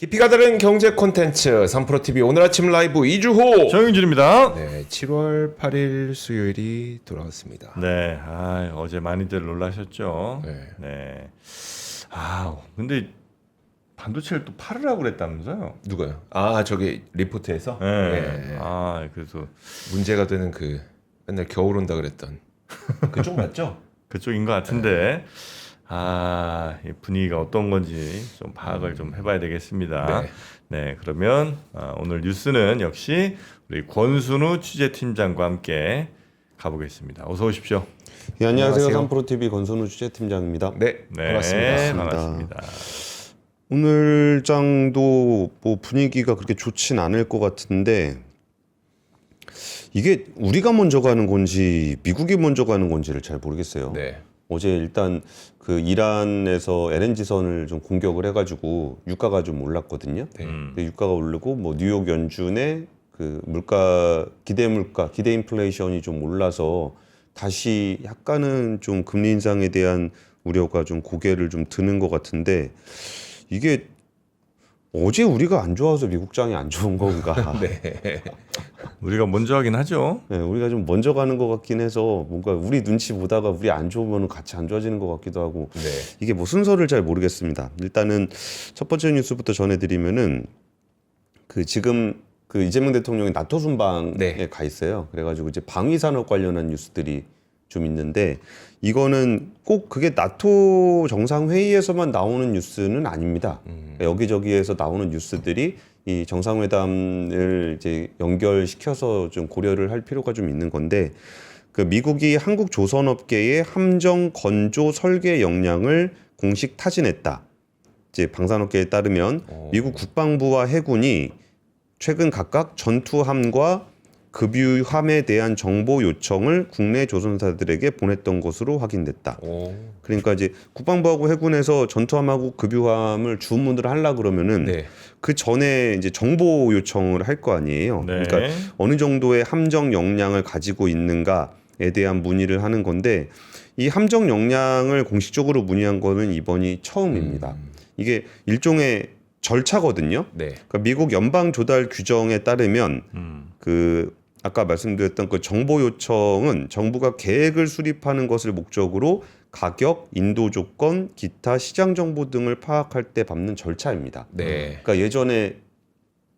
깊이가 다른 경제 콘텐츠 3프로TV 오늘 아침 라이브 이주호 정영준입니다. 네, 7월 8일 수요일이 돌아왔습니다. 네, 어제 많이들 놀라셨죠. 네. 네. 근데 반도체를 또 팔으라고 그랬다면서요? 누가요? 저기 리포트에서? 네. 그래서 문제가 되는 그 맨날 겨울 온다 그랬던 그쪽 맞죠? 그쪽인 것 같은데. 이 분위기가 어떤 건지 좀 파악을 좀 해봐야 되겠습니다. 네, 그러면 오늘 뉴스는 역시 우리 권순우 취재팀장과 함께 가보겠습니다. 어서 오십시오. 예, 안녕하세요. 안녕하세요. 3프로TV 권선우 취재팀장입니다. 네, 반갑습니다. 반갑습니다. 오늘 장도 뭐 분위기가 그렇게 좋진 않을 것 같은데 이게 우리가 먼저 가는 건지 미국이 먼저 가는 건지를 잘 모르겠어요. 네. 어제 일단 그 이란에서 LNG선을 좀 공격을 해가지고 유가가 좀 올랐거든요. 네. 근데 유가가 오르고 뭐 뉴욕 연준의 그 기대 인플레이션이 좀 올라서 다시 약간은 좀 금리 인상에 대한 우려가 좀 고개를 좀 드는 것 같은데 이게 어제 우리가 안 좋아서 미국장이 안 좋은 건가? 네. 우리가 먼저 하긴 하죠. 네, 우리가 좀 먼저 가는 것 같긴 해서 뭔가 우리 눈치 보다가 우리 안 좋으면 같이 안 좋아지는 것 같기도 하고 네. 이게 뭐 순서를 잘 모르겠습니다. 일단은 첫 번째 뉴스부터 전해드리면은 그 지금 그 이재명 대통령이 나토 순방에 네. 가 있어요. 그래가지고 이제 방위 산업 관련한 뉴스들이 좀 있는데 이거는 꼭 그게 나토 정상회의에서만 나오는 뉴스는 아닙니다. 여기저기에서 나오는 뉴스들이 이 정상회담을 이제 연결시켜서 좀 고려를 할 필요가 좀 있는 건데 그 미국이 한국 조선업계의 함정 건조 설계 역량을 공식 타진했다. 이제 방산업계에 따르면 미국 국방부와 해군이 최근 각각 전투함과 급유함에 대한 정보 요청을 국내 조선사들에게 보냈던 것으로 확인됐다. 그러니까 이제 국방부하고 해군에서 전투함하고 급유함을 주문을 하려 그러면은 네. 그 전에 이제 정보 요청을 할 거 아니에요. 네. 그러니까 어느 정도의 함정 역량을 가지고 있는가에 대한 문의를 하는 건데 이 함정 역량을 공식적으로 문의한 거는 이번이 처음입니다. 이게 일종의 절차거든요. 네. 그러니까 미국 연방 조달 규정에 따르면 그 아까 말씀드렸던 그 정보 요청은 정부가 계획을 수립하는 것을 목적으로 가격, 인도 조건, 기타 시장 정보 등을 파악할 때 밟는 절차입니다. 네. 그러니까 예전에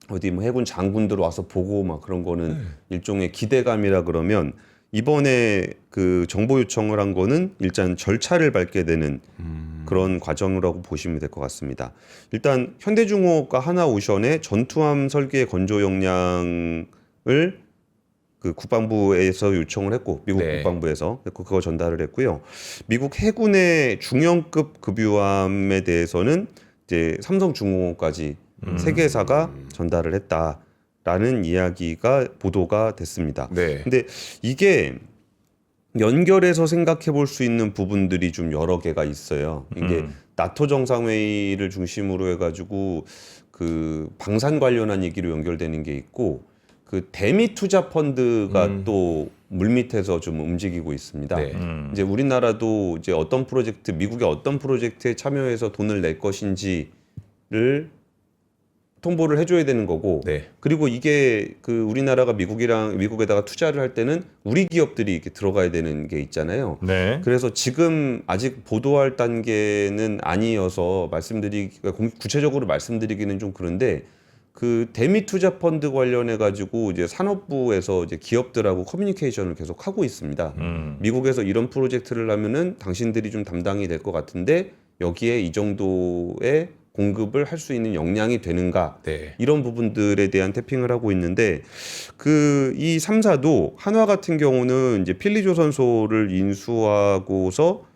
어디 뭐 해군 장군들 와서 보고 막 그런 거는 일종의 기대감이라 그러면 이번에 그 정보 요청을 한 거는 일단 절차를 밟게 되는 그런 과정이라고 보시면 될 것 같습니다. 일단 현대중공업과 하나오션의 전투함 설계 건조 역량을 그 국방부에서 요청을 했고 미국 네. 국방부에서 그거 전달을 했고요. 미국 해군의 중형급 급유함에 대해서는 이제 삼성중공업까지 세 개사가 전달을 했다라는 이야기가 보도가 됐습니다. 네. 근데 이게 연결해서 생각해 볼 수 있는 부분들이 좀 여러 개가 있어요. 이게 나토 정상회의를 중심으로 해가지고 그 방산 관련한 얘기로 연결되는 게 있고 그 대미 투자 펀드가 또 물밑에서 좀 움직이고 있습니다. 네. 이제 우리나라도 이제 어떤 프로젝트, 미국의 어떤 프로젝트에 참여해서 돈을 낼 것인지를 통보를 해줘야 되는 거고, 네. 그리고 이게 그 우리나라가 미국에다가 투자를 할 때는 우리 기업들이 이렇게 들어가야 되는 게 있잖아요. 네. 그래서 지금 아직 보도할 단계는 아니어서 구체적으로 말씀드리기는 좀 그런데 그 대미 투자 펀드 관련해 가지고 이제 산업부에서 이제 기업들하고 커뮤니케이션을 계속 하고 있습니다. 미국에서 이런 프로젝트를 하면은 당신들이 좀 담당이 될 것 같은데 여기에 이 정도의 공급을 할 수 있는 역량이 되는가 네. 이런 부분들에 대한 태핑을 하고 있는데 그 이 3사도 한화 같은 경우는 이제 필리조선소를 인수하고서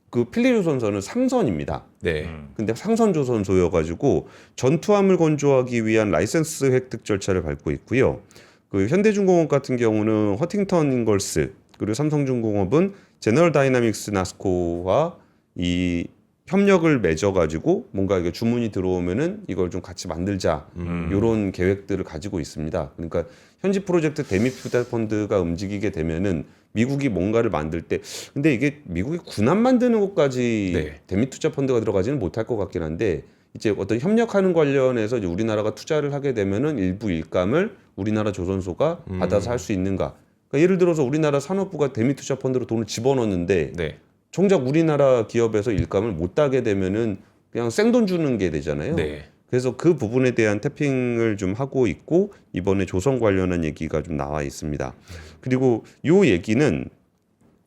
그 필리조선소는 상선입니다. 네. 근데 상선조선소여가지고 전투함을 건조하기 위한 라이센스 획득 절차를 밟고 있고요. 그 현대중공업 같은 경우는 허팅턴 인걸스 그리고 삼성중공업은 제너럴 다이나믹스 나스코와 이 협력을 맺어가지고 뭔가 이게 주문이 들어오면은 이걸 좀 같이 만들자 이런 계획들을 가지고 있습니다. 그러니까 현지 프로젝트 대미 투자 펀드가 움직이게 되면은 미국이 뭔가를 만들 때 근데 이게 미국이 군함 만드는 것까지 네. 대미 투자 펀드가 들어가지는 못할 것 같긴 한데 이제 어떤 협력하는 관련해서 이제 우리나라가 투자를 하게 되면은 일부 일감을 우리나라 조선소가 받아서 할 수 있는가? 그러니까 예를 들어서 우리나라 산업부가 대미투자펀드로 돈을 집어넣는데 네. 정작 우리나라 기업에서 일감을 못 따게 되면은 그냥 생돈 주는 게 되잖아요. 네. 그래서 그 부분에 대한 태핑을 좀 하고 있고 이번에 조선 관련한 얘기가 좀 나와 있습니다. 그리고 요 얘기는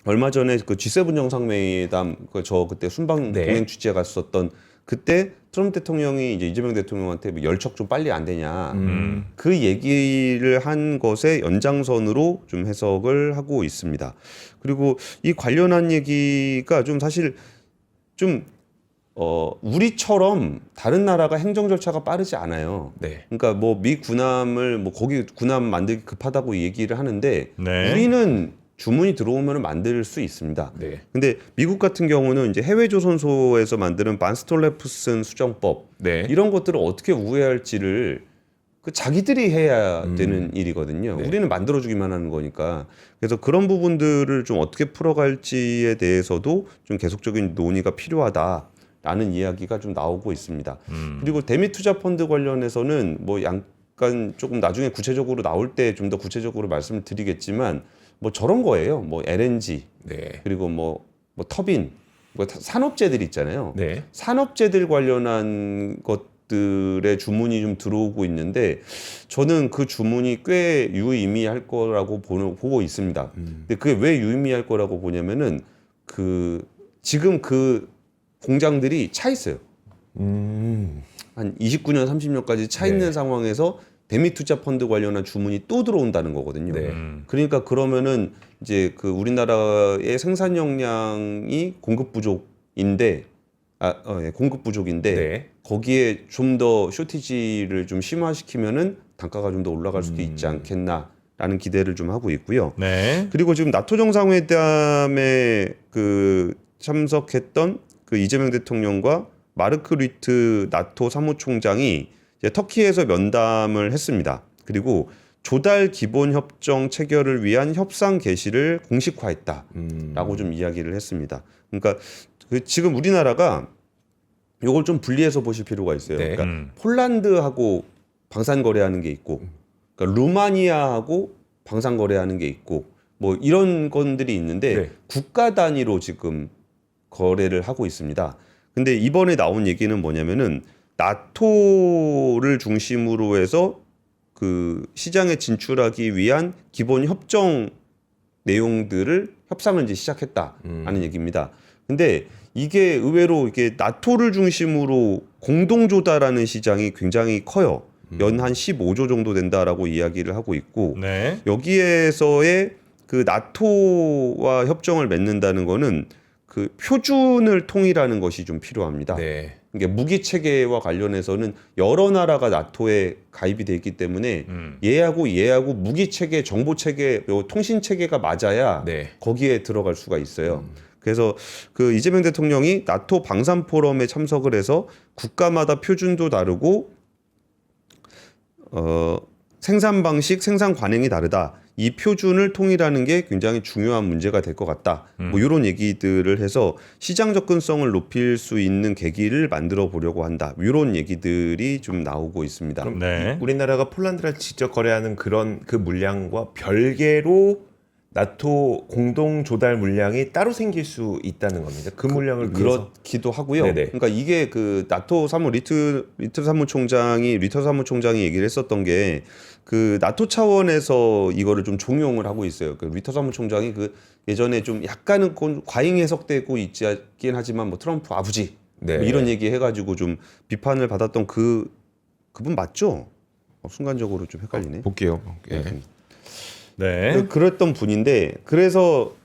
얼마 전에 그 G7 정상회담 저 그때 순방 네. 동행 취재 갔었던 그때 트럼프 대통령이 이제 이재명 대통령한테 뭐 열척 좀 빨리 안 되냐 그 얘기를 한 것의 연장선으로 좀 해석을 하고 있습니다. 그리고 이 관련한 얘기가 좀 사실 좀 우리처럼 다른 나라가 행정 절차가 빠르지 않아요. 네. 그러니까 뭐 미 군함을 뭐 거기 군함 만들기 급하다고 얘기를 하는데 네. 우리는 주문이 들어오면 만들 수 있습니다. 네. 근데 미국 같은 경우는 이제 해외 조선소에서 만드는 반스톨레프슨 수정법 네. 이런 것들을 어떻게 우회할지를 그 자기들이 해야 되는 일이거든요. 네. 우리는 만들어주기만 하는 거니까. 그래서 그런 부분들을 좀 어떻게 풀어갈지에 대해서도 좀 계속적인 논의가 필요하다라는 이야기가 좀 나오고 있습니다. 그리고 대미투자펀드 관련해서는 뭐 약간 조금 나중에 구체적으로 나올 때 좀 더 구체적으로 말씀을 드리겠지만 뭐 저런 거예요. 뭐 LNG 네. 그리고 뭐 터빈, 뭐 산업재들 있잖아요. 네. 산업재들 관련한 것들의 주문이 좀 들어오고 있는데 저는 그 주문이 꽤 유의미할 거라고 보고 있습니다. 근데 그게 왜 유의미할 거라고 보냐면은 그 지금 그 공장들이 차 있어요. 한 29년, 30년까지 차 있는 네. 상황에서 대미투자펀드 관련한 주문이 또 들어온다는 거거든요. 네. 그러니까 그러면은 이제 그 우리나라의 생산 역량이 공급 부족인데 공급 부족인데 네. 거기에 좀 더 쇼티지를 좀 심화시키면은 단가가 좀 더 올라갈 수도 있지 않겠나라는 기대를 좀 하고 있고요. 네. 그리고 지금 나토 정상회담에 그 참석했던 그 이재명 대통령과 마르크 류트 나토 사무총장이 이제 터키에서 면담을 했습니다. 그리고 조달 기본 협정 체결을 위한 협상 개시를 공식화했다라고 좀 이야기를 했습니다. 그러니까 그 지금 우리나라가 이걸 좀 분리해서 보실 필요가 있어요. 네. 그러니까 폴란드하고 방산 거래하는 게 있고, 그러니까 루마니아하고 방산 거래하는 게 있고, 뭐 이런 건들이 있는데 네. 국가 단위로 지금 거래를 하고 있습니다. 근데 이번에 나온 얘기는 뭐냐면은 나토를 중심으로 해서 그 시장에 진출하기 위한 기본 협정 내용들을 협상을 이제 시작했다라는 얘기입니다. 근데 이게 의외로 이게 나토를 중심으로 공동 조달하는 시장이 굉장히 커요. 연 한 15조 정도 된다라고 이야기를 하고 있고 네. 여기에서의 그 나토와 협정을 맺는다는 거는 그 표준을 통일하는 것이 좀 필요합니다. 네. 그러니까 무기 체계와 관련해서는 여러 나라가 나토에 가입이 돼 있기 때문에 얘하고 무기 체계, 정보 체계, 통신 체계가 맞아야 네. 거기에 들어갈 수가 있어요. 그래서 그 이재명 대통령이 나토 방산 포럼에 참석을 해서 국가마다 표준도 다르고 생산 방식, 생산 관행이 다르다. 이 표준을 통일하는 게 굉장히 중요한 문제가 될 것 같다. 뭐 이런 얘기들을 해서 시장 접근성을 높일 수 있는 계기를 만들어 보려고 한다. 이런 얘기들이 좀 나오고 있습니다. 그럼 네. 우리나라가 폴란드랑 직접 거래하는 그런 그 물량과 별개로 나토 공동 조달 물량이 따로 생길 수 있다는 겁니다. 그 물량을 위해서. 그렇기도 하고요. 네네. 그러니까 이게 그 나토 사무 리터 사무총장이 얘기를 했었던 게 그 나토 차원에서 이거를 좀 종용을 하고 있어요. 그 리터 사무총장이 그 예전에 좀 약간은 과잉 해석되고 있긴 하지만 뭐 트럼프 아버지 네. 뭐 이런 얘기 해가지고 좀 비판을 받았던 그분 맞죠? 순간적으로 좀 헷갈리네. 볼게요. 예. 네. 그랬던 분인데 그래서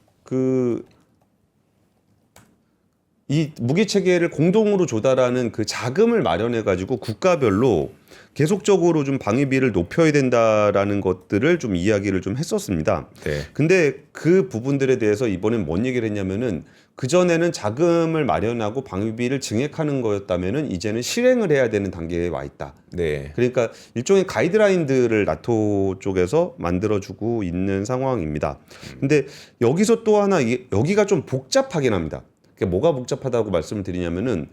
이 무기 체계를 공동으로 조달하는 그 자금을 마련해 가지고 국가별로 계속적으로 좀 방위비를 높여야 된다라는 것들을 좀 이야기를 좀 했었습니다. 네. 근데 그 부분들에 대해서 이번엔 뭔 얘기를 했냐면은 그전에는 자금을 마련하고 방위비를 증액하는 거였다면은 이제는 실행을 해야 되는 단계에 와 있다. 네. 그러니까 일종의 가이드라인들을 나토 쪽에서 만들어주고 있는 상황입니다. 근데 여기서 또 하나 여기가 좀 복잡하긴 합니다. 그게 뭐가 복잡하다고 말씀을 드리냐면은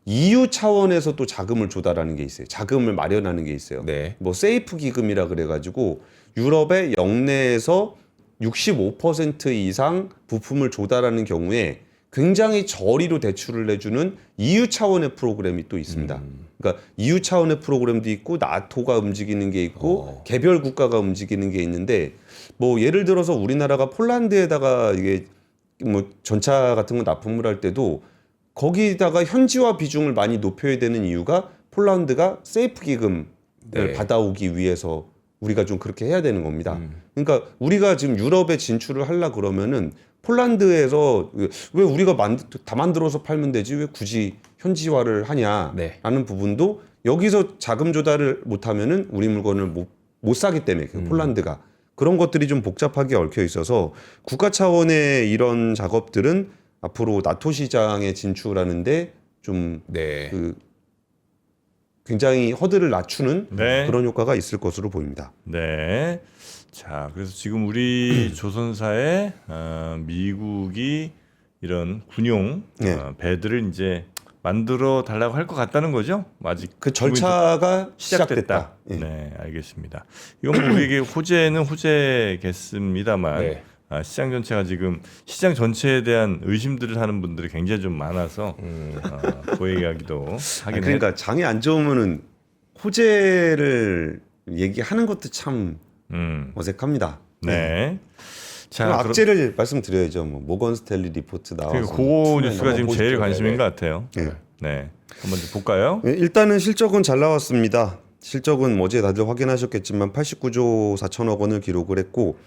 EU 차원에서 또 자금을 조달하는 게 있어요. 자금을 마련하는 게 있어요. 네. 뭐 세이프 기금이라 그래가지고 유럽의 영내에서 65% 이상 부품을 조달하는 경우에 굉장히 저리로 대출을 내주는 EU 차원의 프로그램이 또 있습니다. 그러니까 EU 차원의 프로그램도 있고 나토가 움직이는 게 있고 개별 국가가 움직이는 게 있는데 뭐 예를 들어서 우리나라가 폴란드에다가 이게 뭐 전차 같은 거 납품을 할 때도 거기다가 현지화 비중을 많이 높여야 되는 이유가 폴란드가 세이프 기금을 네. 받아오기 위해서 우리가 좀 그렇게 해야 되는 겁니다. 그러니까 우리가 지금 유럽에 진출을 하려 그러면은 폴란드에서 왜 우리가 다 만들어서 팔면 되지 왜 굳이 현지화를 하냐라는 네. 부분도 여기서 자금 조달을 못하면은 우리 물건을 못 사기 때문에 폴란드가 그런 것들이 좀 복잡하게 얽혀 있어서 국가 차원의 이런 작업들은 앞으로 나토 시장에 진출하는데 좀 네. 굉장히 허들을 낮추는 네. 그런 효과가 있을 것으로 보입니다. 네. 자, 그래서 지금 우리 조선사에 미국이 이런 군용 네. 배들을 이제 만들어 달라고 할 것 같다는 거죠? 아직 그 절차가 시작됐다. 예. 네, 알겠습니다. 이건 뭐 우리에게 호재는 호재겠습니다만 네. 시장 전체가 지금 시장 전체에 대한 의심들을 하는 분들이 굉장히 좀 많아서 그 얘기하기도 하긴 해요. 그러니까 장이 안 좋으면은 호재를 얘기하는 것도 참 어색합니다. 네. 자, 그럼 악재를 말씀드려야죠. 뭐 모건 스탠리 리포트 나와서 그 뉴스가 지금 제일 보시죠. 관심인 네. 것 같아요. 네. 네. 한번 좀 볼까요? 네, 일단은 실적은 잘 나왔습니다. 실적은 어제 다들 확인하셨겠지만 89조 4천억 원을 기록을 했고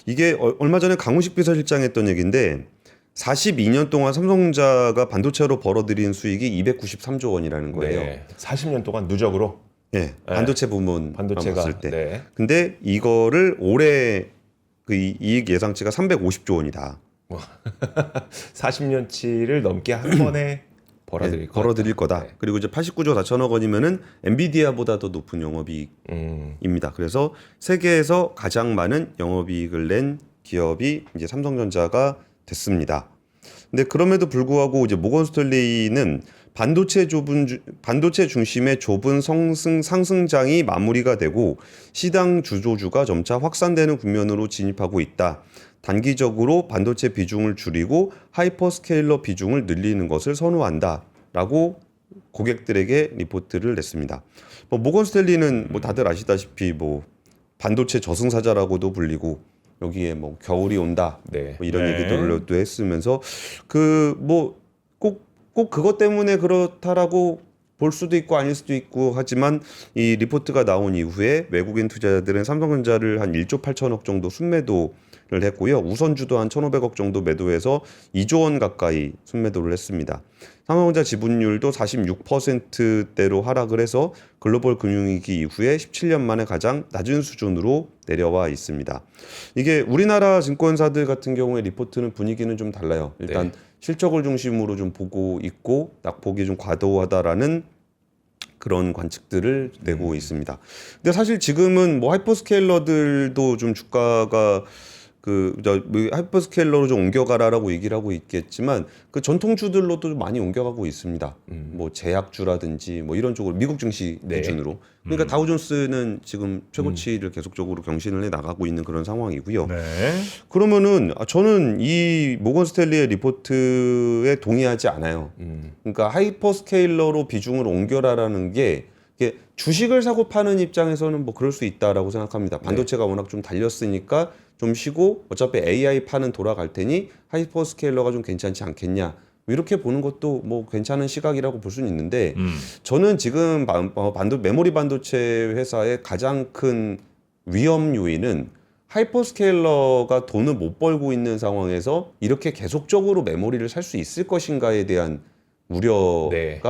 이게 얼마 전에 강훈식 비서실장이 했던 얘기인데 42년 동안 삼성전자가 반도체로 벌어들인 수익이 293조 원이라는 거예요. 네. 40년 동안 누적으로 네, 반도체 부문 반도체가 봤을 때. 네. 근데 이거를 올해 그 이익 예상치가 350조 원이다. 40년치를 넘게 한 번에 벌어들일 것 벌어들일 거다. 네. 그리고 이제 89조 4천억 원이면은 엔비디아보다 더 높은 영업이익입니다. 그래서 세계에서 가장 많은 영업이익을 낸 기업이 이제 삼성전자가 됐습니다. 근데 그럼에도 불구하고 이제 모건 스탠리는 반도체 중심의 좁은 상승장이 마무리가 되고 시장 주도주가 점차 확산되는 국면으로 진입하고 있다. 단기적으로 반도체 비중을 줄이고 하이퍼스케일러 비중을 늘리는 것을 선호한다라고 고객들에게 리포트를 냈습니다. 뭐 모건 스탠리는 뭐 다들 아시다시피 뭐 반도체 저승사자라고도 불리고 여기에 뭐 겨울이 온다 네. 뭐 이런 네. 얘기들도 했으면서 그 뭐 꼭 그것 때문에 그렇다라고 볼 수도 있고 아닐 수도 있고 하지만 이 리포트가 나온 이후에 외국인 투자자들은 삼성전자를 한 1조 8천억 정도 순매도를 했고요. 우선주도 한 1,500억 정도 매도해서 2조 원 가까이 순매도를 했습니다. 삼성전자 지분율도 46%대로 하락을 해서 글로벌 금융위기 이후에 17년 만에 가장 낮은 수준으로 내려와 있습니다. 이게 우리나라 증권사들 같은 경우에 리포트는 분위기는 좀 달라요. 일단 네. 실적을 중심으로 좀 보고 있고 낙폭이 좀 과도하다라는 그런 관측들을 내고 있습니다. 근데 사실 지금은 뭐 하이퍼스케일러들도 좀 주가가 하이퍼스케일러로 좀 옮겨가라라고 얘기를 하고 있겠지만 그 전통주들로도 좀 많이 옮겨가고 있습니다. 뭐 제약주라든지 뭐 이런 쪽으로 미국 증시 네. 기준으로. 그러니까 다우존스는 지금 최고치를 계속적으로 경신을 해 나가고 있는 그런 상황이고요. 네. 그러면은 저는 이 모건 스탠리의 리포트에 동의하지 않아요. 그러니까 하이퍼스케일러로 비중을 옮겨라라는 게 이게 주식을 사고 파는 입장에서는 뭐 그럴 수 있다라고 생각합니다. 반도체가 워낙 좀 달렸으니까 좀 쉬고 어차피 AI 파는 돌아갈 테니 하이퍼스케일러가 좀 괜찮지 않겠냐. 이렇게 보는 것도 뭐 괜찮은 시각이라고 볼 수는 있는데 저는 지금 메모리 반도체 회사의 가장 큰 위험 요인은 하이퍼스케일러가 돈을 못 벌고 있는 상황에서 이렇게 계속적으로 메모리를 살 수 있을 것인가에 대한 우려가 네.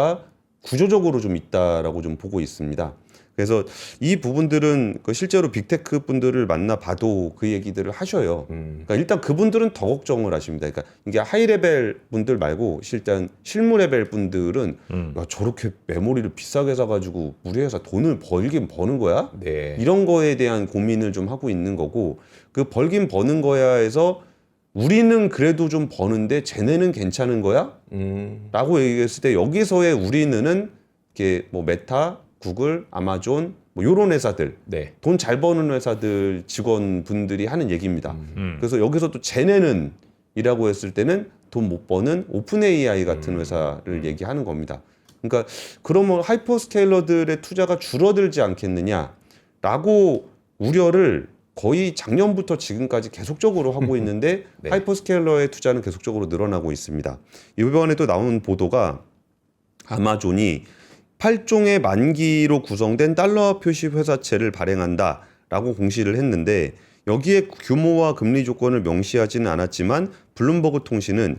구조적으로 좀 있다라고 좀 보고 있습니다. 그래서 이 부분들은 실제로 빅테크 분들을 만나봐도 그 얘기들을 하셔요. 그러니까 일단 그분들은 더 걱정을 하십니다. 그러니까 이게 하이 레벨 분들 말고 일단 실무 레벨 분들은 야, 저렇게 메모리를 비싸게 사가지고 우리 회사 돈을 벌긴 버는 거야? 네. 이런 거에 대한 고민을 좀 하고 있는 거고 그 벌긴 버는 거야 해서 우리는 그래도 좀 버는데 쟤네는 괜찮은 거야? 라고 얘기했을 때 여기서의 우리는 이렇게 뭐 메타, 구글, 아마존 뭐 이런 회사들 네. 돈 잘 버는 회사들 직원분들이 하는 얘기입니다. 그래서 여기서 또 쟤네는 이라고 했을 때는 돈 못 버는 오픈 AI 같은 회사를 얘기하는 겁니다. 그러니까 그러면 하이퍼스케일러들의 투자가 줄어들지 않겠느냐라고 우려를 거의 작년부터 지금까지 계속적으로 하고 있는데 네. 하이퍼스케일러의 투자는 계속적으로 늘어나고 있습니다. 이번에 또 나온 보도가 아마존이 8종의 만기로 구성된 달러 표시 회사채를 발행한다라고 공시를 했는데 여기에 규모와 금리 조건을 명시하지는 않았지만 블룸버그 통신은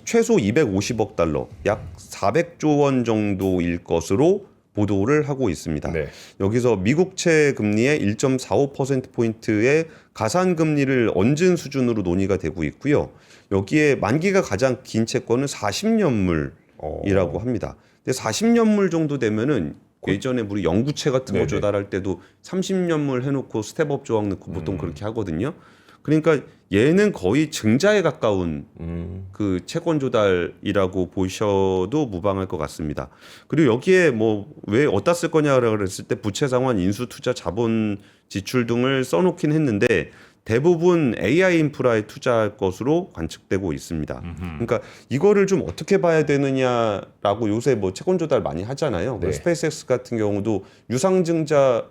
최소 250억 달러, 약 400조 원 정도일 것으로 보도를 하고 있습니다. 네. 여기서 미국채 금리의 1.45%포인트의 가산 금리를 얹은 수준으로 논의가 되고 있고요. 여기에 만기가 가장 긴 채권은 40년물이라고 합니다. 근데 40년물 정도 되면은 예전에 우리 영구채 같은 거 네네. 조달할 때도 30년물 해놓고 스텝업 조항 넣고 보통 그렇게 하거든요. 그러니까 얘는 거의 증자에 가까운 그 채권 조달이라고 보셔도 무방할 것 같습니다. 그리고 여기에 뭐 왜 어디다 쓸 거냐라고 그랬을 때 부채 상환, 인수 투자, 자본 지출 등을 써놓긴 했는데 대부분 AI 인프라에 투자할 것으로 관측되고 있습니다. 그러니까 이거를 좀 어떻게 봐야 되느냐라고 요새 뭐 채권 조달 많이 하잖아요. 네. 스페이스X 같은 경우도 유상증자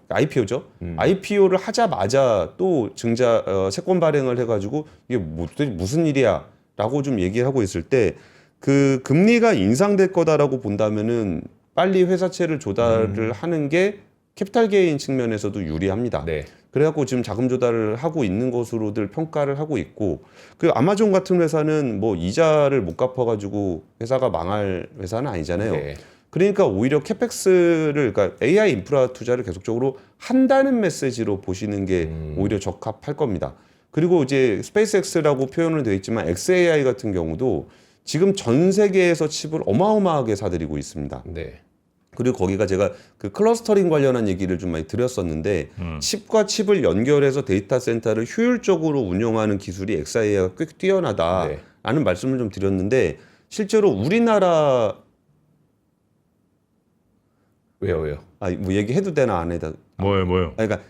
IPO죠. IPO를 하자마자 또 증자 채권 발행을 해가지고 이게 무슨 일이야라고 좀 얘기를 하고 있을 때 그 금리가 인상될 거다라고 본다면은 빨리 회사채를 조달을 하는 게 캐피탈 게인 측면에서도 유리합니다. 네. 그래갖고 지금 자금 조달을 하고 있는 것으로들 평가를 하고 있고 그 아마존 같은 회사는 뭐 이자를 못 갚아가지고 회사가 망할 회사는 아니잖아요. 네. 그러니까 오히려 캐펙스를 그러니까 AI 인프라 투자를 계속적으로 한다는 메시지로 보시는 게 오히려 적합할 겁니다. 그리고 이제 스페이스X라고 표현은 되어 있지만 XAI 같은 경우도 지금 전 세계에서 칩을 어마어마하게 사들이고 있습니다. 네. 그리고 거기가 제가 그 클러스터링 관련한 얘기를 좀 많이 드렸었는데 칩과 칩을 연결해서 데이터 센터를 효율적으로 운영하는 기술이 XAI가 꽤 뛰어나다라는 네. 말씀을 좀 드렸는데 실제로 우리나라 왜요? 뭐 얘기해도 되나 안 해도 뭐요? 그러니까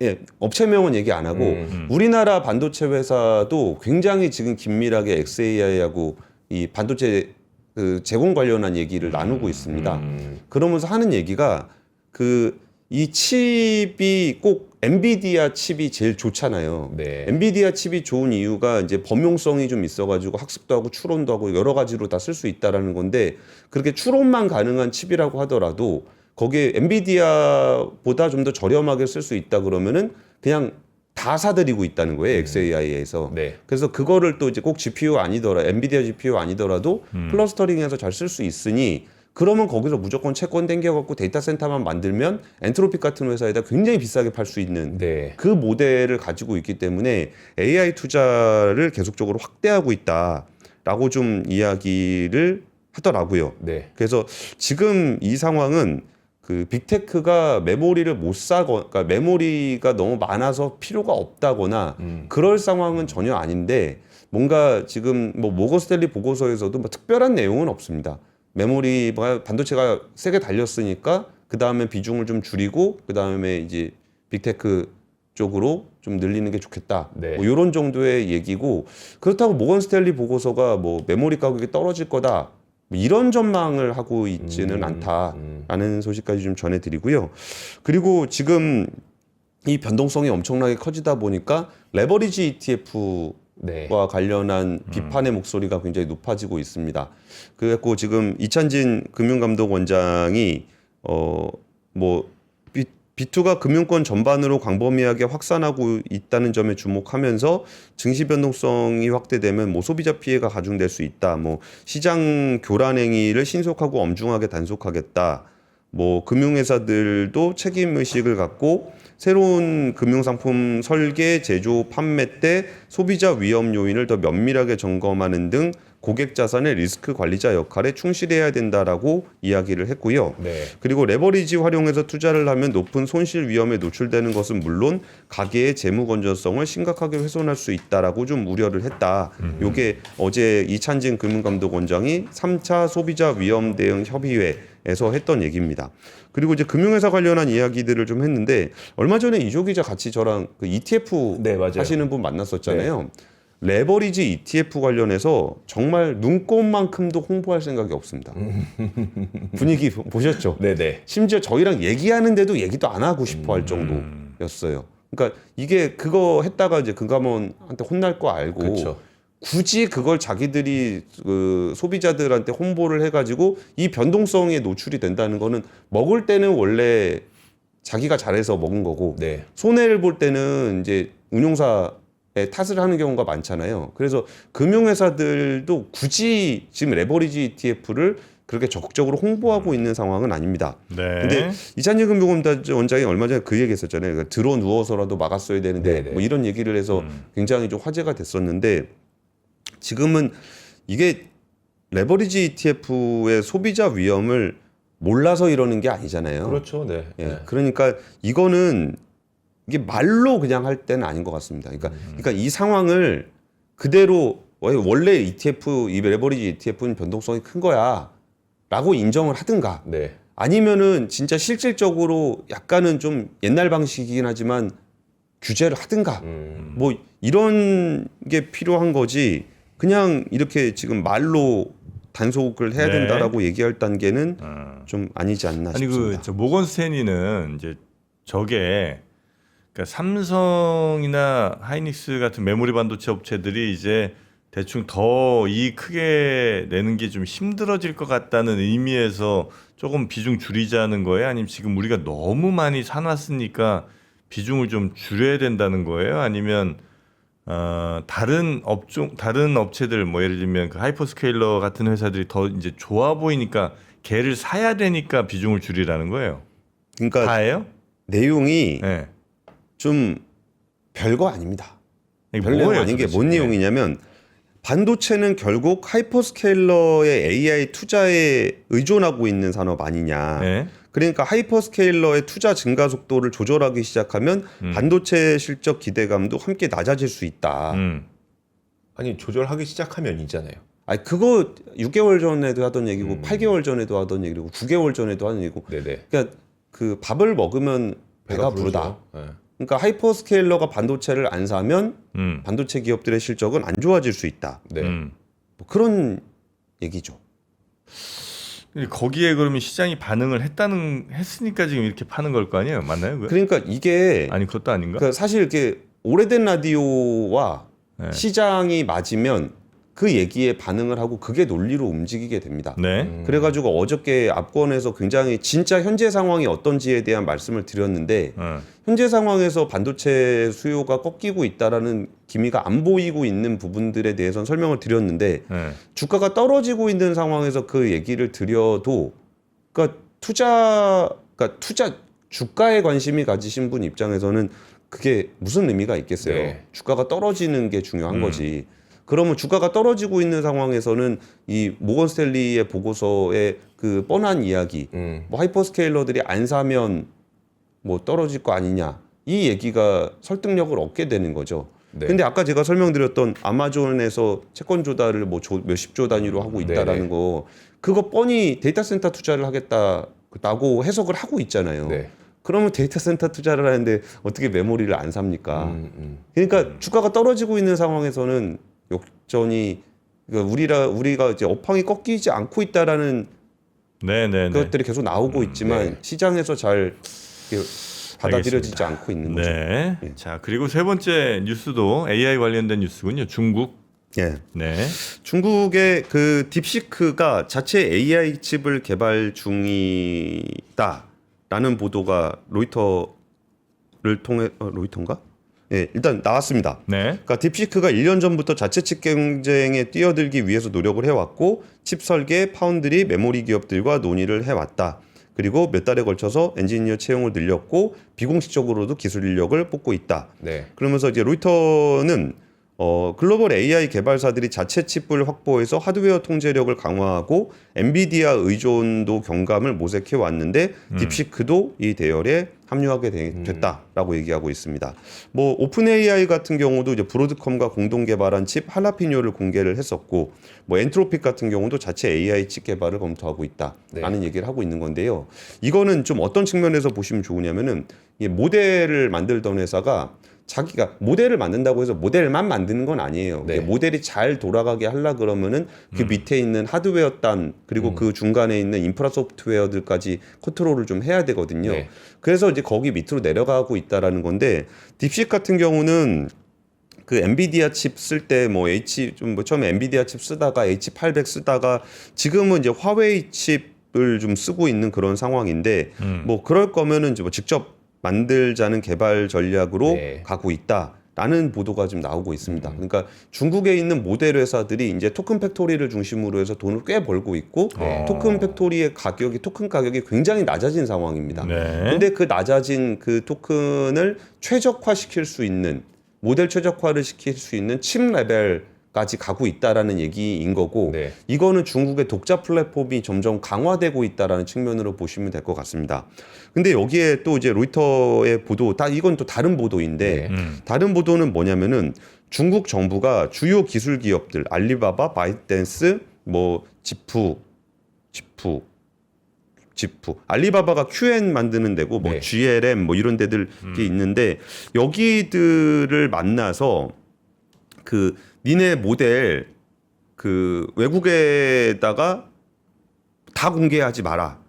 예, 업체명은 얘기 안 하고 우리나라 반도체 회사도 굉장히 지금 긴밀하게 XAI하고 이 반도체 그 제공 관련한 얘기를 나누고 있습니다. 그러면서 하는 얘기가 그 이 칩이 꼭 엔비디아 칩이 제일 좋잖아요. 네. 엔비디아 칩이 좋은 이유가 이제 범용성이 좀 있어가지고 학습도 하고 추론도 하고 여러 가지로 다 쓸 수 있다라는 건데 그렇게 추론만 가능한 칩이라고 하더라도 거기에 엔비디아보다 좀 더 저렴하게 쓸 수 있다 그러면은 그냥 다 사들이고 있다는 거예요. XAI에서. 네. 그래서 그거를 또 이제 꼭 GPU 아니더라, 엔비디아 GPU 아니더라도 클러스터링해서 잘 쓸 수 있으니 그러면 거기서 무조건 채권 땡겨갖고 데이터 센터만 만들면 엔트로픽 같은 회사에다 굉장히 비싸게 팔 수 있는 네. 그 모델을 가지고 있기 때문에 AI 투자를 계속적으로 확대하고 있다라고 좀 이야기를 하더라고요. 네. 그래서 지금 이 상황은 그 빅테크가 메모리를 못 사거나 그러니까 메모리가 너무 많아서 필요가 없다거나 그럴 상황은 전혀 아닌데 뭔가 지금 뭐 모건 스탠리 보고서에서도 뭐 특별한 내용은 없습니다. 메모리가 반도체가 세게 달렸으니까 그 다음에 비중을 좀 줄이고 그 다음에 이제 빅테크 쪽으로 좀 늘리는 게 좋겠다. 네. 뭐 이런 정도의 얘기고 그렇다고 모건 스탠리 보고서가 뭐 메모리 가격이 떨어질 거다. 뭐 이런 전망을 하고 있지는 않다라는 소식까지 좀 전해드리고요. 그리고 지금 이 변동성이 엄청나게 커지다 보니까 레버리지 ETF와 네. 관련한 비판의 목소리가 굉장히 높아지고 있습니다. 그래갖고 지금 이찬진 금융감독원장이 뭐 B2가 금융권 전반으로 광범위하게 확산하고 있다는 점에 주목하면서 증시 변동성이 확대되면 뭐 소비자 피해가 가중될 수 있다. 뭐 시장 교란 행위를 신속하고 엄중하게 단속하겠다. 뭐 금융회사들도 책임 의식을 갖고 새로운 금융상품 설계, 제조, 판매 때 소비자 위험 요인을 더 면밀하게 점검하는 등 고객 자산의 리스크 관리자 역할에 충실해야 된다라고 이야기를 했고요. 네. 그리고 레버리지 활용해서 투자를 하면 높은 손실 위험에 노출되는 것은 물론 가계의 재무 건전성을 심각하게 훼손할 수 있다라고 좀 우려를 했다. 요게 어제 이찬진 금융감독원장이 3차 소비자 위험 대응 협의회에서 했던 얘기입니다. 그리고 이제 금융회사 관련한 이야기들을 좀 했는데 얼마 전에 이조 기자 같이 저랑 그 ETF 네, 맞아요. 하시는 분 만났었잖아요. 레버리지 ETF 관련해서 정말 눈꼽만큼도 홍보할 생각이 없습니다. 분위기 보셨죠? 네네. 심지어 저희랑 얘기하는데도 얘기도 안 하고 싶어 할 정도였어요. 그러니까 이게 그거 했다가 이제 금감원한테 혼날 거 알고 그렇죠. 굳이 그걸 자기들이 그 소비자들한테 홍보를 해가지고 이 변동성에 노출이 된다는 거는 먹을 때는 원래 자기가 잘해서 먹은 거고 네. 손해를 볼 때는 이제 운용사에 탓을 하는 경우가 많잖아요. 그래서 금융회사들도 굳이 지금 레버리지 ETF를 그렇게 적극적으로 홍보하고 있는 상황은 아닙니다. 네. 근데 이찬진 금융원장이 얼마 전에 그 얘기했었잖아요. 그러니까 들어 누워서라도 막았어야 되는데 네네. 뭐 이런 얘기를 해서 굉장히 좀 화제가 됐었는데 지금은 이게 레버리지 ETF의 소비자 위험을 몰라서 이러는 게 아니잖아요. 그렇죠. 네. 예, 네. 그러니까 이거는 이게 말로 그냥 할 때는 아닌 것 같습니다. 그러니까 이 상황을 그대로 원래 ETF 이 레버리지 ETF는 변동성이 큰 거야라고 인정을 하든가 네. 아니면은 진짜 실질적으로 약간은 좀 옛날 방식이긴 하지만 규제를 하든가 뭐 이런 게 필요한 거지 그냥 이렇게 지금 말로 단속을 해야 네. 된다라고 얘기할 단계는 좀 아니지 않나 아니 싶습니다. 그 모건 스탠리는 이제 저게 그러니까 삼성이나 하이닉스 같은 메모리 반도체 업체들이 이제 대충 더 이익 크게 내는 게 좀 힘들어질 것 같다는 의미에서 조금 비중 줄이자는 거예요? 아니면 지금 우리가 너무 많이 사놨으니까 비중을 좀 줄여야 된다는 거예요? 아니면 다른 업체들 뭐 예를 들면 그 하이퍼스케일러 같은 회사들이 더 이제 좋아 보이니까 걔를 사야 되니까 비중을 줄이라는 거예요? 그러니까 다예요? 내용이 네. 좀 별거 아닙니다. 이게 별 내용 뭐예요, 아닌 게 도대체? 뭔 내용이냐면 반도체는 결국 하이퍼스케일러의 AI 투자에 의존하고 있는 산업 아니냐. 네. 그러니까 하이퍼스케일러의 투자 증가 속도를 조절하기 시작하면 반도체 실적 기대감도 함께 낮아질 수 있다. 아니 조절하기 시작하면이잖아요. 아니 그거 6개월 전에도 하던 얘기고 8개월 전에도 하던 얘기고 9개월 전에도 하던 얘기고. 네네. 그러니까 그 밥을 먹으면 배가 부르다. 네. 그러니까 하이퍼스케일러가 반도체를 안 사면 반도체 기업들의 실적은 안 좋아질 수 있다. 네. 뭐 그런 얘기죠. 근데 거기에 그러면 시장이 반응을 했으니까 지금 이렇게 파는 걸 거 아니에요? 맞나요? 그거? 그러니까 이게 아니 그것도 아닌가? 그러니까 사실 이렇게 오래된 라디오와 네. 시장이 맞으면 그 얘기에 반응을 하고 그게 논리로 움직이게 됩니다. 네. 그래가지고 어저께 압권에서 굉장히 진짜 현재 상황이 어떤지에 대한 말씀을 드렸는데 현재 상황에서 반도체 수요가 꺾이고 있다라는 기미가 안 보이고 있는 부분들에 대해서는 설명을 드렸는데 네. 주가가 떨어지고 있는 상황에서 그 얘기를 드려도 그러니까 투자 주가에 관심이 가지신 분 입장에서는 그게 무슨 의미가 있겠어요. 네. 주가가 떨어지는 게 중요한 거지. 그러면 주가가 떨어지고 있는 상황에서는 이 모건 스탠리의 보고서의 그 뻔한 이야기, 뭐 하이퍼스케일러들이 안 사면 뭐 떨어질 거 아니냐 이 얘기가 설득력을 얻게 되는 거죠. 네. 근데 아까 제가 설명드렸던 아마존에서 채권 조달을 뭐 몇십 조 단위로 하고 있다라는 네네. 거 그거 뻔히 데이터 센터 투자를 하겠다고 해석을 하고 있잖아요. 네. 그러면 데이터 센터 투자를 하는데 어떻게 메모리를 안 삽니까? 그러니까 주가가 떨어지고 있는 상황에서는 역전이 그러니까 우리가 이제 업황이 꺾이지 않고 있다라는 네. 것들이 계속 나오고 있지만 네. 시장에서 잘 이렇게 받아들여지지 알겠습니다. 않고 있는 거죠. 네. 자 그리고 세 번째 뉴스도 AI 관련된 뉴스군요. 중국. 예. 네. 중국의 그 딥시크가 자체 AI 칩을 개발 중이다라는 보도가 로이터를 통해 로이터인가? 예, 일단 나왔습니다. 네. 그러니까 딥시크가 1년 전부터 자체 칩 경쟁에 뛰어들기 위해서 노력을 해왔고 칩 설계, 파운드리, 메모리 기업들과 논의를 해왔다. 그리고 몇 달에 걸쳐서 엔지니어 채용을 늘렸고 비공식적으로도 기술 인력을 뽑고 있다. 네. 그러면서 이제 로이터는 글로벌 AI 개발사들이 자체 칩을 확보해서 하드웨어 통제력을 강화하고 엔비디아 의존도 경감을 모색해 왔는데 딥시크도 이 대열에 합류하게 됐다라고 얘기하고 있습니다. 뭐 오픈 AI 같은 경우도 이제 브로드컴과 공동 개발한 칩 할라피뇨를 공개를 했었고, 뭐 엔트로픽 같은 경우도 자체 AI 칩 개발을 검토하고 있다라는 얘기를 하고 있는 건데요. 이거는 좀 어떤 측면에서 보시면 좋으냐면은 이 모델을 만들던 회사가 자기가 모델을 만든다고 해서 모델만 만드는 건 아니에요. 네. 모델이 잘 돌아가게 하려 그러면은 그 밑에 있는 하드웨어 단 그리고 그 중간에 있는 인프라 소프트웨어들까지 컨트롤을 좀 해야 되거든요. 네. 그래서 이제 거기 밑으로 내려가고 있다라는 건데, 딥식 같은 경우는 그 엔비디아 칩 쓸 때 뭐 처음에 엔비디아 칩 쓰다가 H800 쓰다가 지금은 이제 화웨이 칩을 좀 쓰고 있는 그런 상황인데, 뭐 그럴 거면은 이제 뭐 직접 만들자는 개발 전략으로 네. 가고 있다라는 보도가 좀 나오고 있습니다. 그러니까 중국에 있는 모델 회사들이 이제 토큰 팩토리를 중심으로 해서 돈을 꽤 벌고 있고, 토큰 팩토리의 토큰 가격이 굉장히 낮아진 상황입니다. 네. 근데 그 낮아진 그 토큰을 최적화시킬 수 있는, 모델 최적화를 시킬 수 있는 칩 레벨까지 가고 있다라는 얘기인 거고, 네. 이거는 중국의 독자 플랫폼이 점점 강화되고 있다라는 측면으로 보시면 될 것 같습니다. 근데 여기에 또 이제 로이터의 보도, 이건 또 다른 보도인데, 다른 보도는 뭐냐면은 중국 정부가 주요 기술 기업들, 알리바바, 바이트댄스, 뭐 지프, 알리바바가 QN 만드는 데고, 뭐 네. GLM 뭐 이런 데들이 있는데, 여기들을 만나서 그 니네 모델 그 외국에다가 다 공개하지 마라,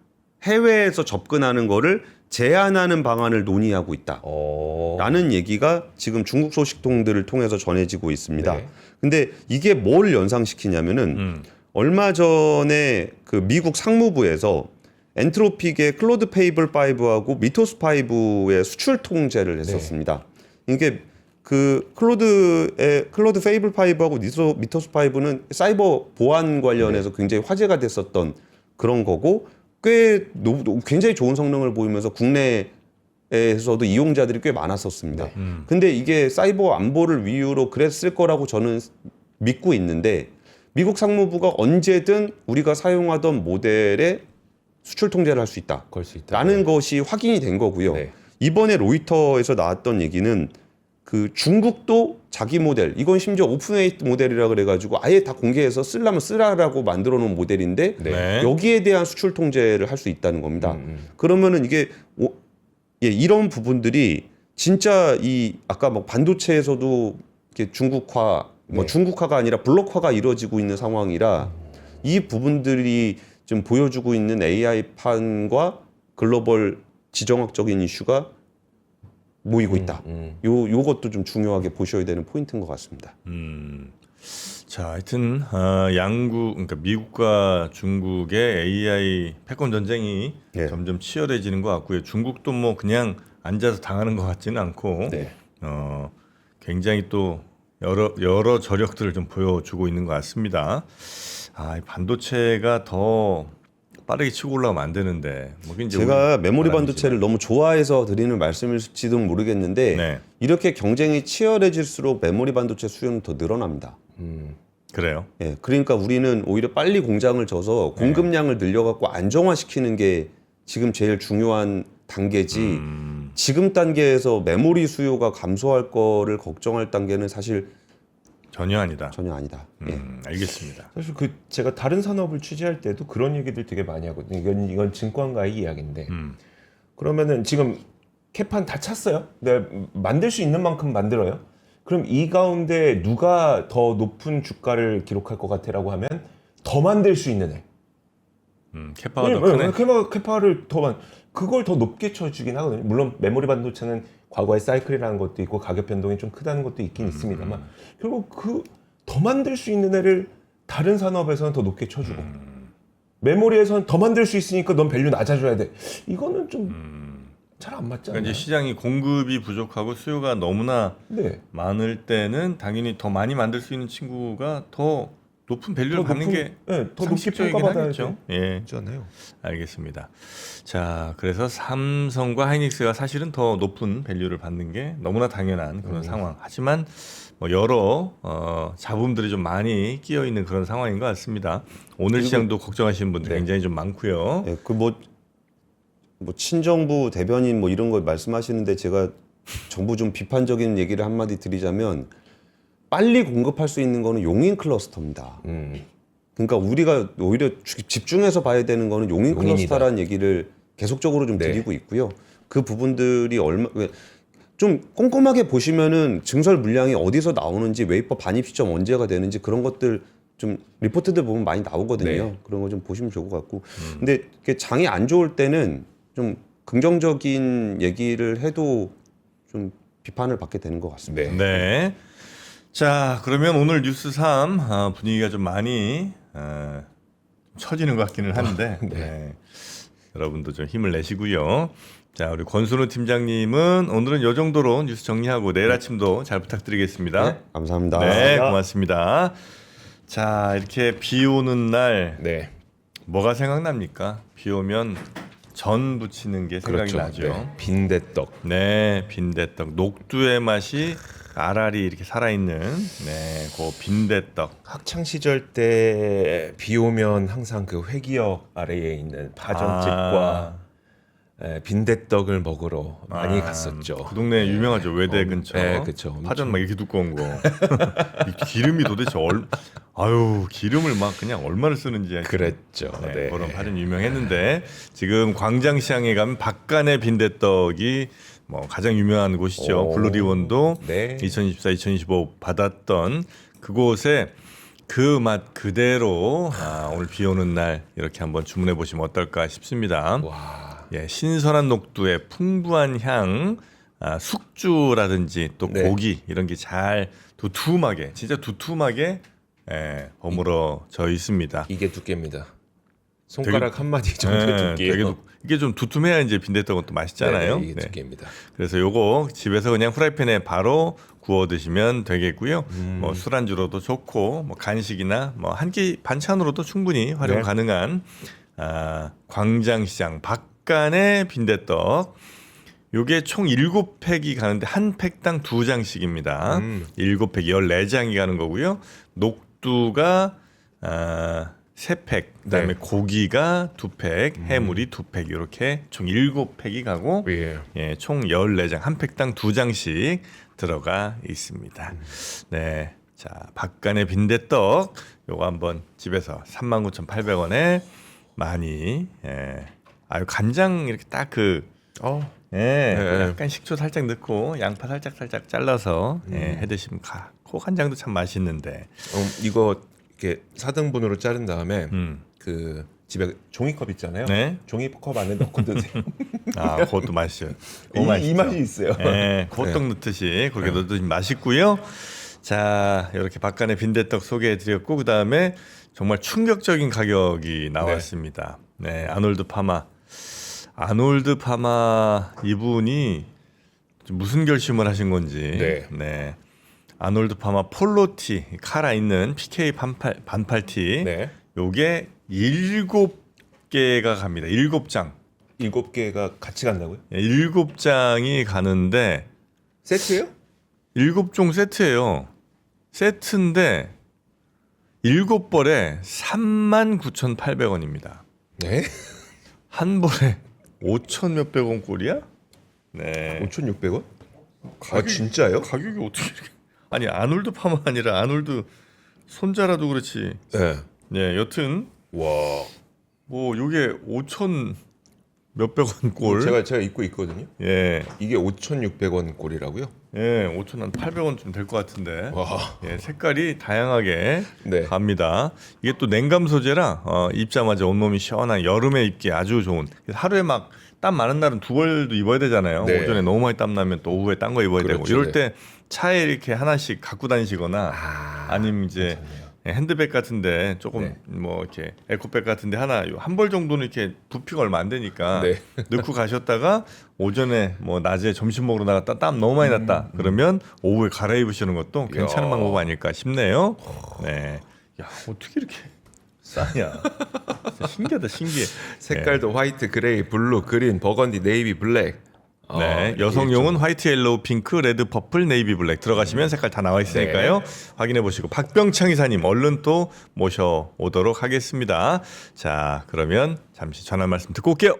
해외에서 접근하는 거를 제한하는 방안을 논의하고 있다 라는 얘기가 지금 중국 소식통들을 통해서 전해지고 있습니다. 네. 근데 이게 뭘 연상시키냐면은 얼마 전에 그 미국 상무부에서 엔트로픽의 클로드 페이블 5하고 미토스 5의 수출 통제를 했었습니다. 이게 그 클로드 페이블 5하고 미토스 5는 사이버 보안 관련해서 굉장히 화제가 됐었던 그런 거고, 굉장히 좋은 성능을 보이면서 국내에서도 이용자들이 꽤 많았었습니다. 근데 이게 사이버 안보를 위유로 그랬을 거라고 저는 믿고 있는데, 미국 상무부가 언제든 우리가 사용하던 모델에 수출 통제를 할 수 있다. 걸 수 있다. 라는 것이 확인이 된 거고요. 네. 이번에 로이터에서 나왔던 얘기는 그 중국도 자기 모델, 이건 심지어 오픈웨이트 모델이라 그래가지고 아예 다 공개해서 쓰려면 쓰라라고 만들어 놓은 모델인데, 네. 여기에 대한 수출 통제를 할 수 있다는 겁니다. 그러면은 이게 이런 부분들이 진짜 아까 뭐 반도체에서도 이렇게 중국화, 중국화가 아니라 블록화가 이루어지고 있는 상황이라, 이 부분들이 좀 보여주고 있는 AI판과 글로벌 지정학적인 이슈가 모이고 있다. 요것도 좀 중요하게 보셔야 되는 포인트인 것 같습니다. 자, 하여튼 그러니까 미국과 중국의 AI 패권 전쟁이 네. 점점 치열해지는 것 같고요. 중국도 뭐 그냥 앉아서 당하는 것 같지는 않고, 네. 굉장히 또 여러 저력들을 좀 보여주고 있는 것 같습니다. 이 반도체가 더 빠르게 치고 올라가면 안 되는데, 뭐 이제 제가 메모리 바람이지만. 반도체를 너무 좋아해서 드리는 말씀일지도 모르겠는데, 네. 이렇게 경쟁이 치열해질수록 메모리 반도체 수요는 더 늘어납니다. 그래요. 예, 그러니까 우리는 오히려 빨리 공장을 져서 공급량을 늘려갖고 안정화시키는 게 지금 제일 중요한 단계지, 지금 단계에서 메모리 수요가 감소할 거를 걱정할 단계는 사실 전혀 아니다. 전혀 아니다. 예. 알겠습니다. 사실 제가 다른 산업을 취재할 때도 그런 얘기들 되게 많이 하거든요. 이건 증권가의 이야기인데, 그러면은 지금 캐판 다 찼어요. 내가 만들 수 있는 만큼 만들어요. 그럼 이 가운데 누가 더 높은 주가를 기록할 것 같아라고 하면 더 만들 수 있는 애. 캐파가 더 크네. 캐파를 그걸 더 높게 쳐주긴 하거든요. 물론 메모리 반도체는 과거의 사이클이라는 것도 있고 가격 변동이 좀 크다는 것도 있긴 있습니다만, 결국 더 만들 수 있는 애를 다른 산업에서는 더 높게 쳐주고, 메모리에서는 더 만들 수 있으니까 넌 밸류 낮아줘야 돼. 이거는 좀 잘 안 맞지 않나요? 그러니까 이제 시장이 공급이 부족하고 수요가 너무나 네. 많을 때는 당연히 더 많이 만들 수 있는 친구가 더 높은 밸류를 받는 게 더 높게 상식적이긴 평가받아야 하겠죠. 예. 되잖아요. 알겠습니다. 자, 그래서 삼성과 하이닉스가 사실은 더 높은 밸류를 받는 게 너무나 당연한 그런 상황. 하지만 뭐 여러 잡음들이 좀 많이 끼어 있는 그런 상황인 것 같습니다. 오늘 시장도 걱정하시는 분들이 네. 굉장히 좀 많고요. 예, 뭐 친정부 대변인 뭐 이런 걸 말씀하시는데 제가 정부 좀 비판적인 얘기를 한마디 드리자면 빨리 공급할 수 있는 거는 용인 클러스터입니다. 그러니까 우리가 오히려 집중해서 봐야 되는 거는 용인 용인이다. 클러스터라는 얘기를 계속적으로 좀 네. 드리고 있고요. 그 부분들이 좀 꼼꼼하게 보시면은 증설 물량이 어디서 나오는지 웨이퍼 반입 시점 언제가 되는지 그런 것들 좀 리포트들 보면 많이 나오거든요. 네. 그런 거 좀 보시면 좋을 것 같고. 근데 이게 장이 안 좋을 때는 좀 긍정적인 얘기를 해도 좀 비판을 받게 되는 것 같습니다. 네. 네. 자, 그러면 오늘 뉴스 3 분위기가 좀 많이 처지는 것 같기는 한데 네. 여러분도 좀 힘을 내시고요. 자, 우리 권순우 팀장님은 오늘은 이 정도로 뉴스 정리하고 내일 아침도 잘 부탁드리겠습니다. 네, 감사합니다. 네, 고맙습니다. 자, 이렇게 비 오는 날 네. 뭐가 생각납니까? 비 오면 전 부치는 게 생각이 그렇죠. 나죠. 네. 빈대떡. 네, 빈대떡. 녹두의 맛이 알알이 이렇게 살아있는 그 빈대떡. 학창 시절 때 비 오면 항상 그 회기역 아래에 있는 파전집과 빈대떡을 먹으러 많이 갔었죠. 그 동네 유명하죠. 외대 근처. 네, 그쵸. 파전 막 이렇게 두꺼운 거. 이 기름이 도대체 기름을 막 그냥 얼마를 쓰는지. 하여튼. 그랬죠. 네, 네. 그런 파전 유명했는데 지금 광장시장에 가면 박간의 빈대떡이 뭐 가장 유명한 곳이죠. 오. 블루리본도 네. 2024, 2025 받았던 그곳에 그 맛 그대로 오늘 비 오는 날 이렇게 한번 주문해 보시면 어떨까 싶습니다. 와. 예, 신선한 녹두의 풍부한 향, 숙주라든지 또 네. 고기 이런 게 잘 두툼하게, 진짜 두툼하게 버무러져 있습니다. 이게 두께입니다. 손가락 한 마디 정도 예, 두께예요. 이게 좀 두툼해야 이제 빈대떡은 또 맛있잖아요. 네, 이게 네. 두께입니다. 그래서 요거 집에서 그냥 후라이팬에 바로 구워 드시면 되겠고요. 뭐 술안주로도 좋고 뭐 간식이나 뭐 한 끼 반찬으로도 충분히 활용 네. 가능한 광장시장 박간의 빈대떡. 요게 총 7팩이 가는데 한 팩당 2장씩입니다. 7팩 14장이 가는 거고요. 녹두가 3팩, 그다음에 네. 고기가 2팩, 해물이 2팩 이렇게 총 7팩이 가고 예. 예, 총 14장, 한 팩당 2장씩 들어가 있습니다. 네. 자, 박간의 빈대떡 요거 한번 집에서 39,800원에 많이 간장 이렇게 딱 약간 식초 살짝 넣고 양파 살짝 잘라서 해 드시면 꼭 한 장도 참 맛있는데. 이거 이렇게 4등분으로 자른 다음에 음. 그 집에 종이컵 있잖아요. 네. 종이컵 안에 넣고 드세요. 그것도 맛있어요. 이 맛이 있어요. 네, 호떡 넣듯이 그렇게 넣으면 맛있고요. 자, 이렇게 박간의 빈대떡 소개해드렸고 그 다음에 정말 충격적인 가격이 나왔습니다. 네, 아놀드 파마 이분이 무슨 결심을 하신 건지. 네. 아놀드 파마 폴로티 카라 있는 PK 반팔티. 네. 요게 7개가 갑니다. 7장. 7개가 같이 간다고요? 7장이 가는데 세트예요? 7종 세트예요. 세트인데 7벌에 39,800원입니다. 네. 한 벌에 5천 몇백 원 꼴이야? 네. 5,600원? 진짜요? 가격이 어떻게 이렇게? 아니 아놀드 파마 아니라 아놀드 손자라도 그렇지. 네. 네, 여튼 와. 뭐 요게 5천 몇백 원 꼴. 제가 입고 있거든요. 예. 이게 5,600원 꼴이라고요? 예, 5천 한 800원 좀 될 것 같은데. 와. 예, 색깔이 다양하게 네. 갑니다. 이게 또 냉감 소재라 입자마자 온몸이 시원한 여름에 입기 아주 좋은. 하루에 막 땀 많은 날은 2벌도 입어야 되잖아요. 네. 오전에 너무 많이 땀 나면 또 오후에 딴 거 입어야 되고. 그렇죠, 이럴 네. 때 차에 이렇게 하나씩 갖고 다니시거나 아니면 이제 괜찮네요. 핸드백 같은데 조금 네. 뭐 이렇게 에코백 같은데 하나 한 벌 정도는 이렇게 부피가 얼마 안 되니까 네. 넣고 가셨다가 오전에 뭐 낮에 점심 먹으러 나갔다 땀 너무 많이 났다 그러면 오후에 갈아입으시는 것도 괜찮은 이야. 방법 아닐까 싶네요. 네, 야 어떻게 이렇게 싸냐? 진짜 신기하다 신기해. 색깔도 화이트, 그레이, 블루, 그린, 버건디, 네이비, 블랙. 네, 여성용은 화이트, 옐로우, 핑크, 레드, 퍼플, 네이비, 블랙 들어가시면 색깔 다 나와 있으니까요. 확인해 보시고 박병창 이사님 얼른 또 모셔오도록 하겠습니다. 자, 그러면 잠시 전화 말씀 듣고 올게요.